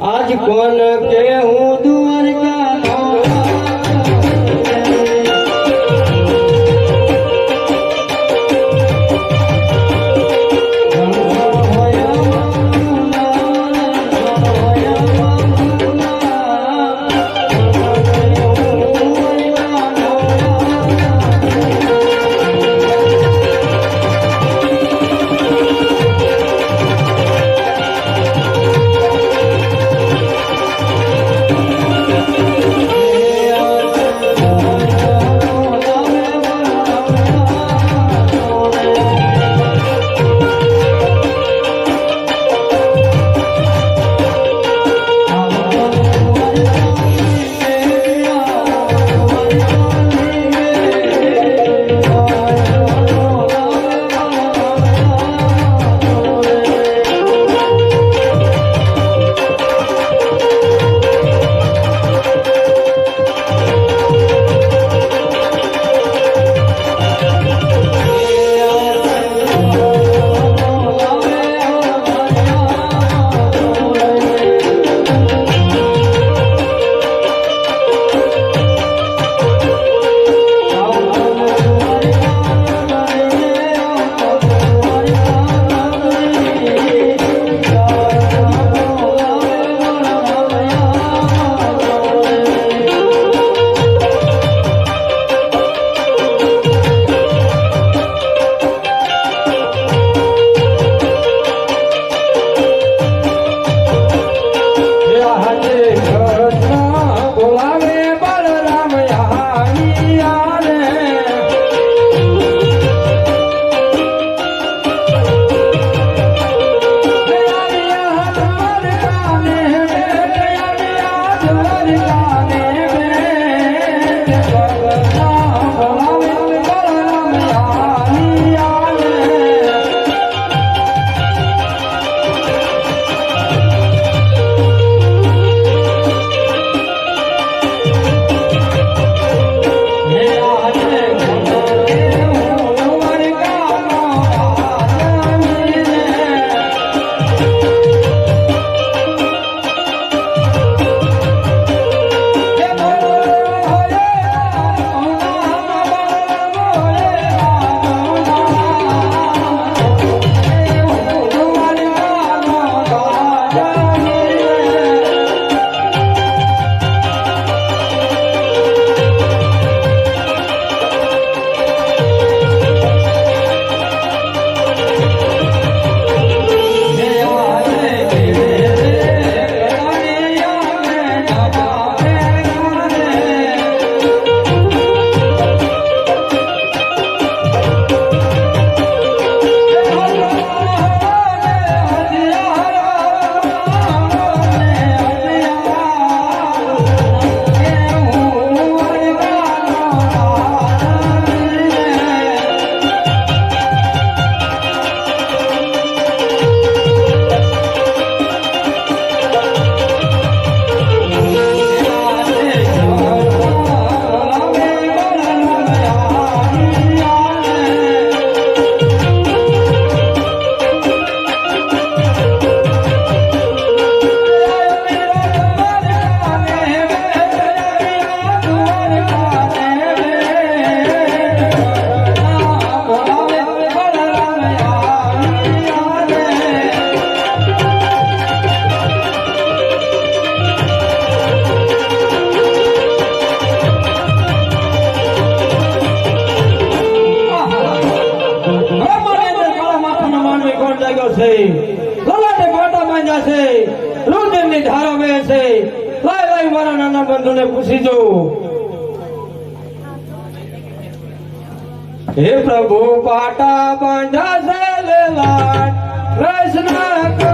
આજ કોણ કે હું દ્વારકા લલાટે પાટા બાંધ્યા છે, રુદનની ધારો વહે છે. લાય મારા નાના બંધુને પૂછી જો. હે પ્રભુ પાટા બાંધ્યા છે લેલાટ કૃષ્ણ કો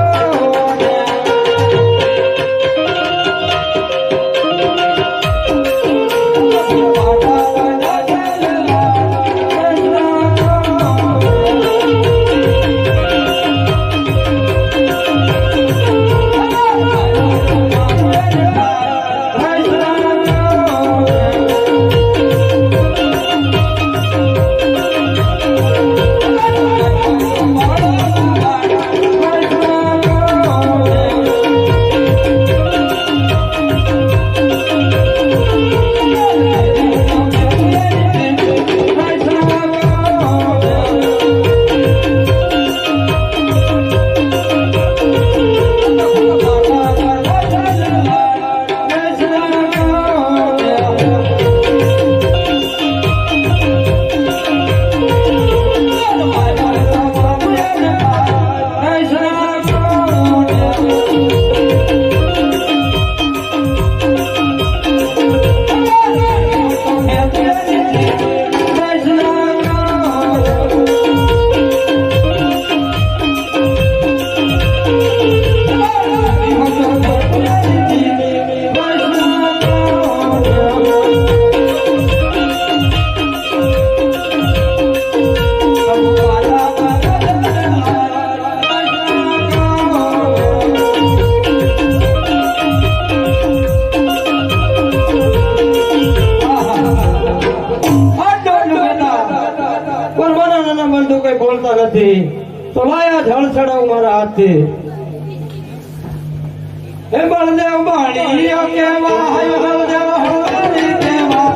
વાતે હે બળદેવ બાણીઓ કેવા હે બળદેવ હળવારી કેવા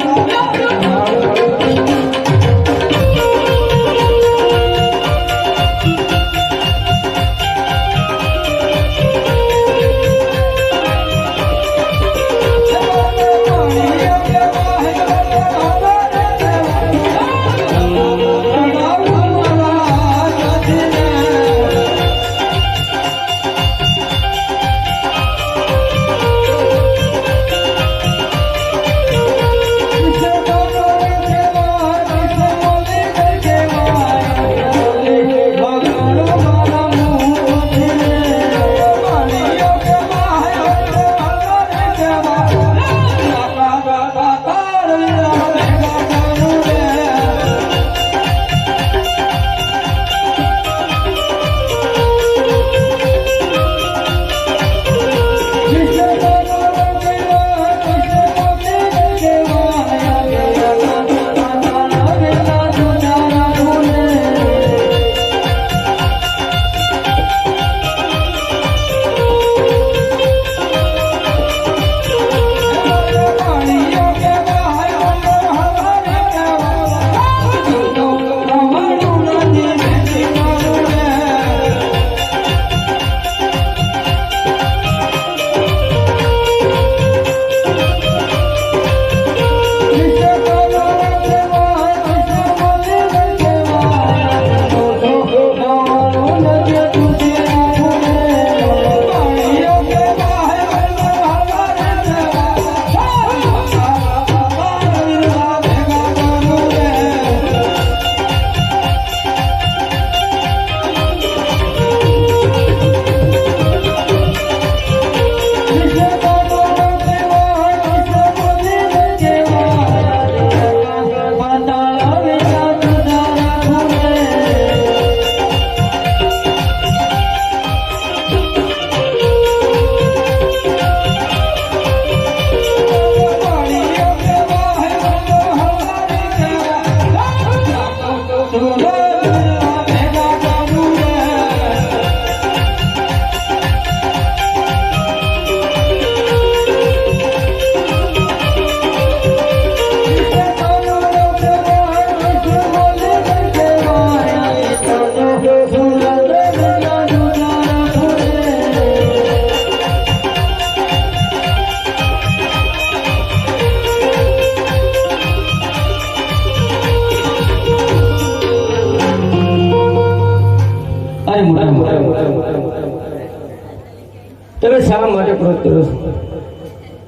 તમે શા માટે ક્રોધ કરો છો?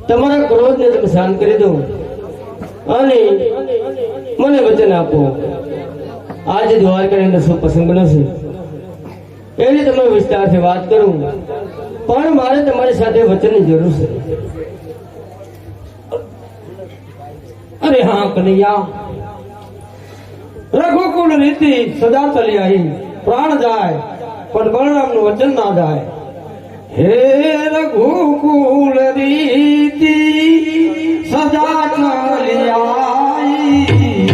તમારા ક્રોધને તમે શાંત કરી દો અને મને વચન આપો. આજે દ્વારકાની અંદર શું પ્રસંગ બન્યો છે એની તમે વિસ્તારથી વાત કરું, પણ મારે તમારી સાથે વચનની જરૂર છે. અરે હા કનૈયા, રઘુકુળ રીતિ સદા ચાલી આવી, પ્રાણ જાય પણ બળરામનું વચન ના જાય. હે રઘુકુળ રીતિ સદા ચાલી આવી,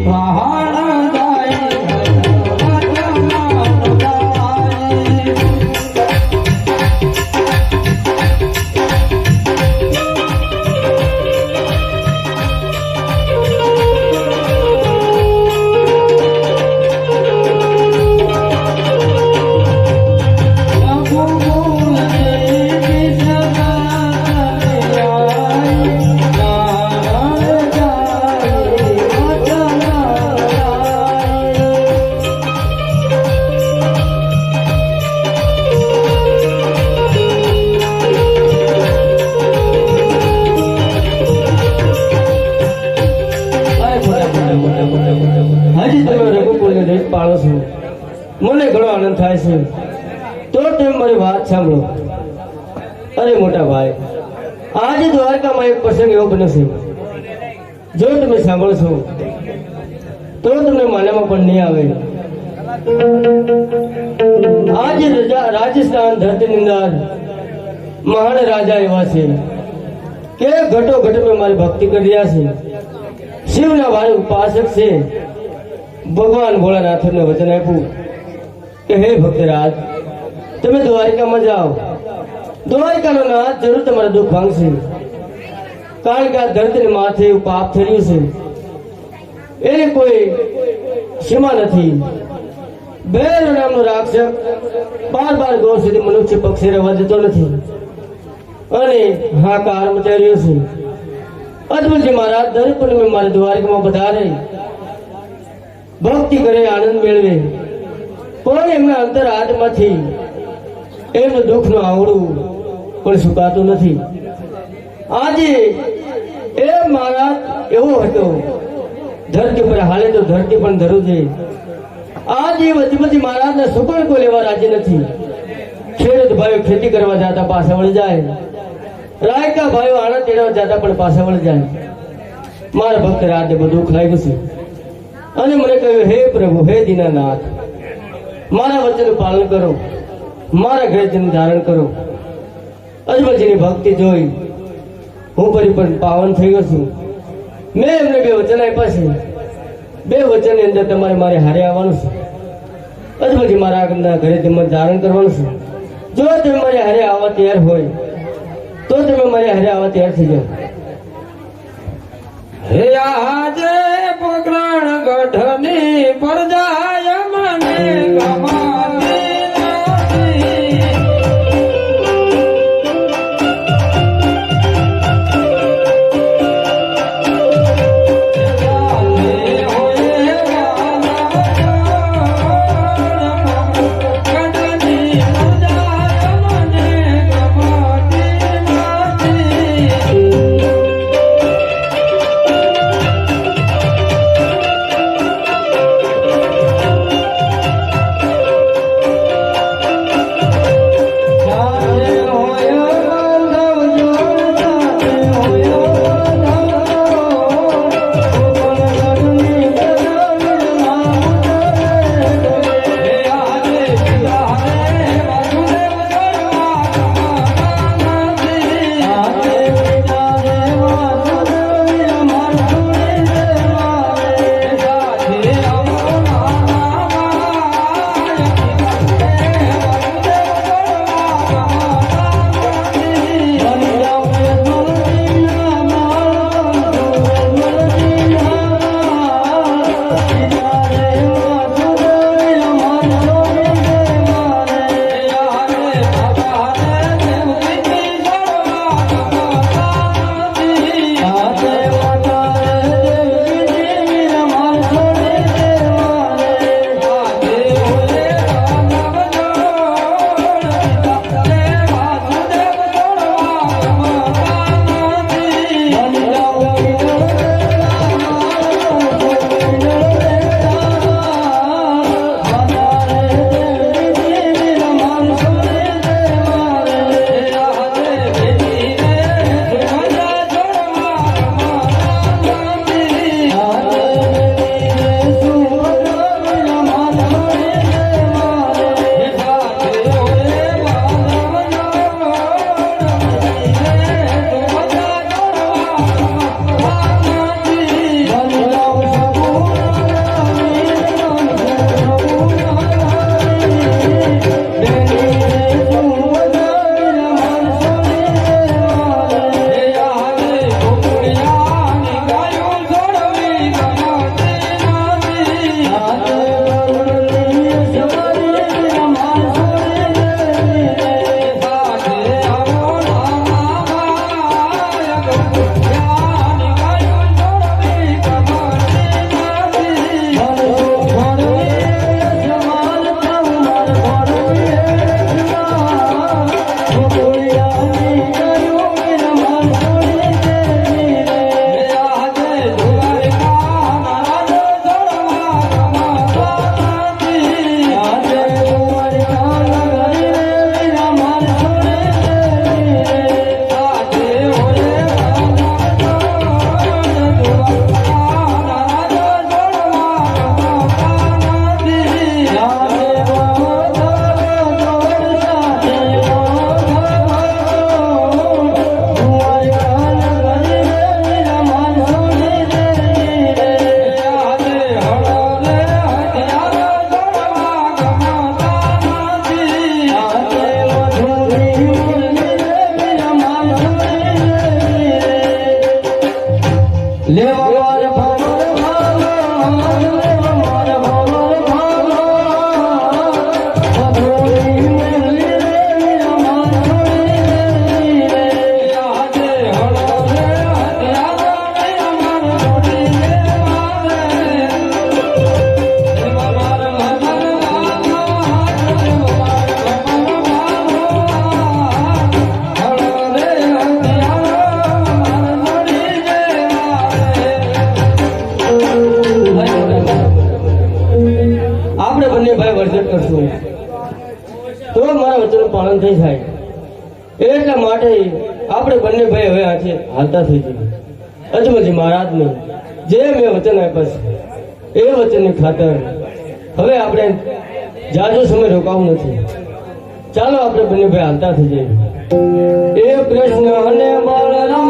પ્રાણ જાય વચન ના જાય. પાળો છો, મને ઘણો આનંદ થાય છે, તો તમે મારી વાત સાંભળો. અરે મોટા ભાઈ, આજે દ્વારકામાં એક પ્રસંગ એવો બન્યો છે, જો તમે સાંભળશો તો તમને માન્યામાં પણ નહીં આવે. આજે રાજસ્થાન ધરતીની અંદર મહાન રાજા એવા છે કે ઘટો ઘટ મેં મારી ભક્તિ કરી રહ્યા છે. શિવના ભાઈ ઉપાસક છે. ભગવાન ભોળાનાથને વચન આપ્યું કે હે ભક્તરાજ, તમે દ્વારિકામાં જાઓ, દ્વારિકાનો નાથ જરૂર તમારા દુઃખ ભાંગશે. કારણ કે આ ધરતીને માથે એવું પાપ થઈ રહ્યું છે, એની કોઈ સીમા નથી. બેલ નામનો રાક્ષસ 12 ગોળ સુધી મનુષ્ય પક્ષી રહેવા દેતો નથી અને હાકાર મચાવી રહ્યો છે. અદભુતજી મહારાજ દર પૂનમે મારે દ્વારિકામાં પધારે, ભક્તિ કરે, આનંદ મેળવે, પણ એમના અંતર હાથમાંથી એમનું દુઃખનું આવડું પણ સુકાતું નથી. આજે એ મહારાજ એવો હતો, ધરતી પર હાલે તો ધરતી પણ ધરું છે. આજે વચમતી મહારાજના સુકણ કોઈ લેવા રાજી નથી. ખેડૂત ભાઈઓ ખેતી કરવા જતા પાછા વળી જાય, રાયકા ભાઈઓ આણંદ તેડવા જતા પણ પાછા વળી જાય. મારા ભક્ત રાતે બહુ દુઃખ લાગ્યું છે અને મને કહ્યું, હે પ્રભુ, હે દીનાનાથ, મારા વચનનું પાલન કરો, મારા ઘરે જન્મ ધારણ કરો. અજમલજીની ભક્તિ જોઈ હું પરિપૂર્ણ પાવન થઈ ગયો છું. મેં એમને 2 વચન આપ્યા છે. 2 વચનની અંદર તમારે મારે હારે આવવાનું છે. અજમલજી મારા આગળના ઘરે જન્મ ધારણ કરવાનું છે. જો તમે મારે હારે આવવા તૈયાર હોય તો તમે મારે હારે આવવા તૈયાર થઈ જાઓ. હે આજે પોકરણ ગઢની પરજાય મને ગમાતી નથી. એટલા માટે આપણે બંને ભાઈ હવે આજે હાલતા થઈ જઈએ. અજમલજી મહારાજને જે મેં વચન આપ્યા છે એ વચનની ખાતર હવે આપણે જાજો સમય રોકાવું નથી. ચાલો આપણે બંને ભાઈ હાલતા થઈ જઈએ. એ કૃષ્ણ અને બલરામ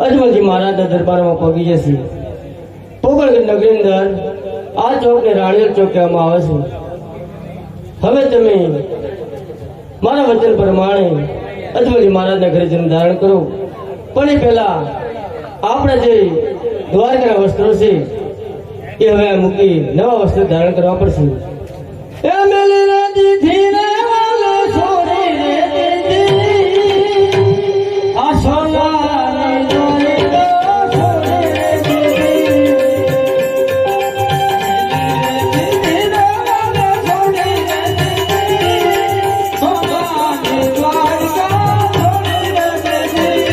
અજમલજી મહારાજના દરબારમાં પગી જશે. પોકળગઢ નગરી અંદર આ ચોકને રાણીયલ ચોક કહેવામાં આવે છે. હવે તમે મારા વચન પ્રમાણે અજમલજી મહારાજના ઘરે જન્મ ધારણ કરો, પણ એ પહેલા આપણે જે દ્વારકાના વસ્ત્રો છે એ હવે મૂકી નવા વસ્ત્રો ધારણ કરવા પડશે. એ મેલી રાતી થી રે વાલે છોડી રે દીધી આ સોનાની દોરી તો છોડી રે દીધી રે વાલે છોડી રે દીધી સોનાની દ્વારકા છોડી રે દીધી.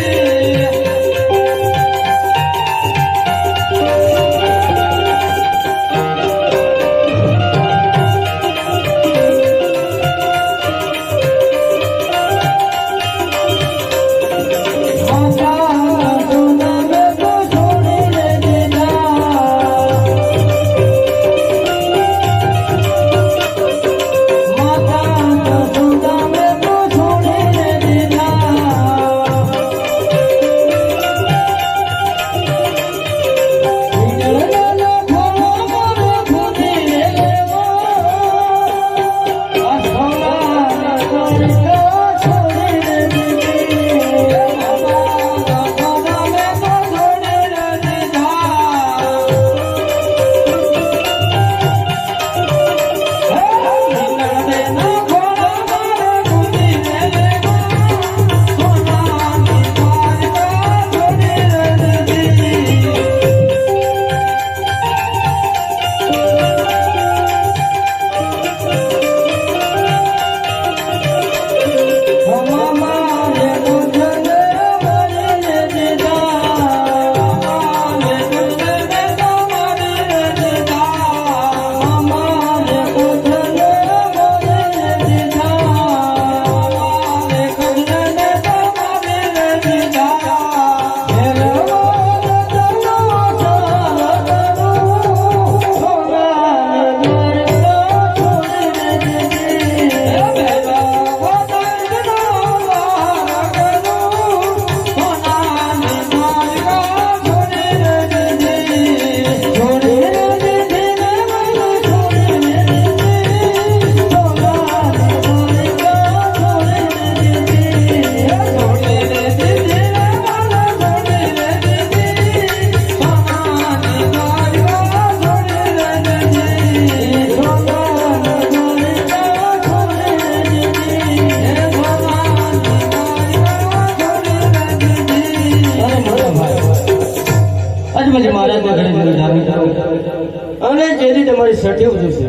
ધર્મજી મહારાજના ઘરે જઈને ધાર્મિક કરો. અને જેથી તમારી છઠ્ઠી ઉજવશે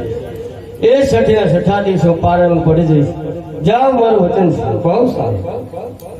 એ છઠ્ઠીના છઠ્ઠા દિવસો પારણ પડી જઈશ. જાઓ, મારું વચન છે. બહુ સારું.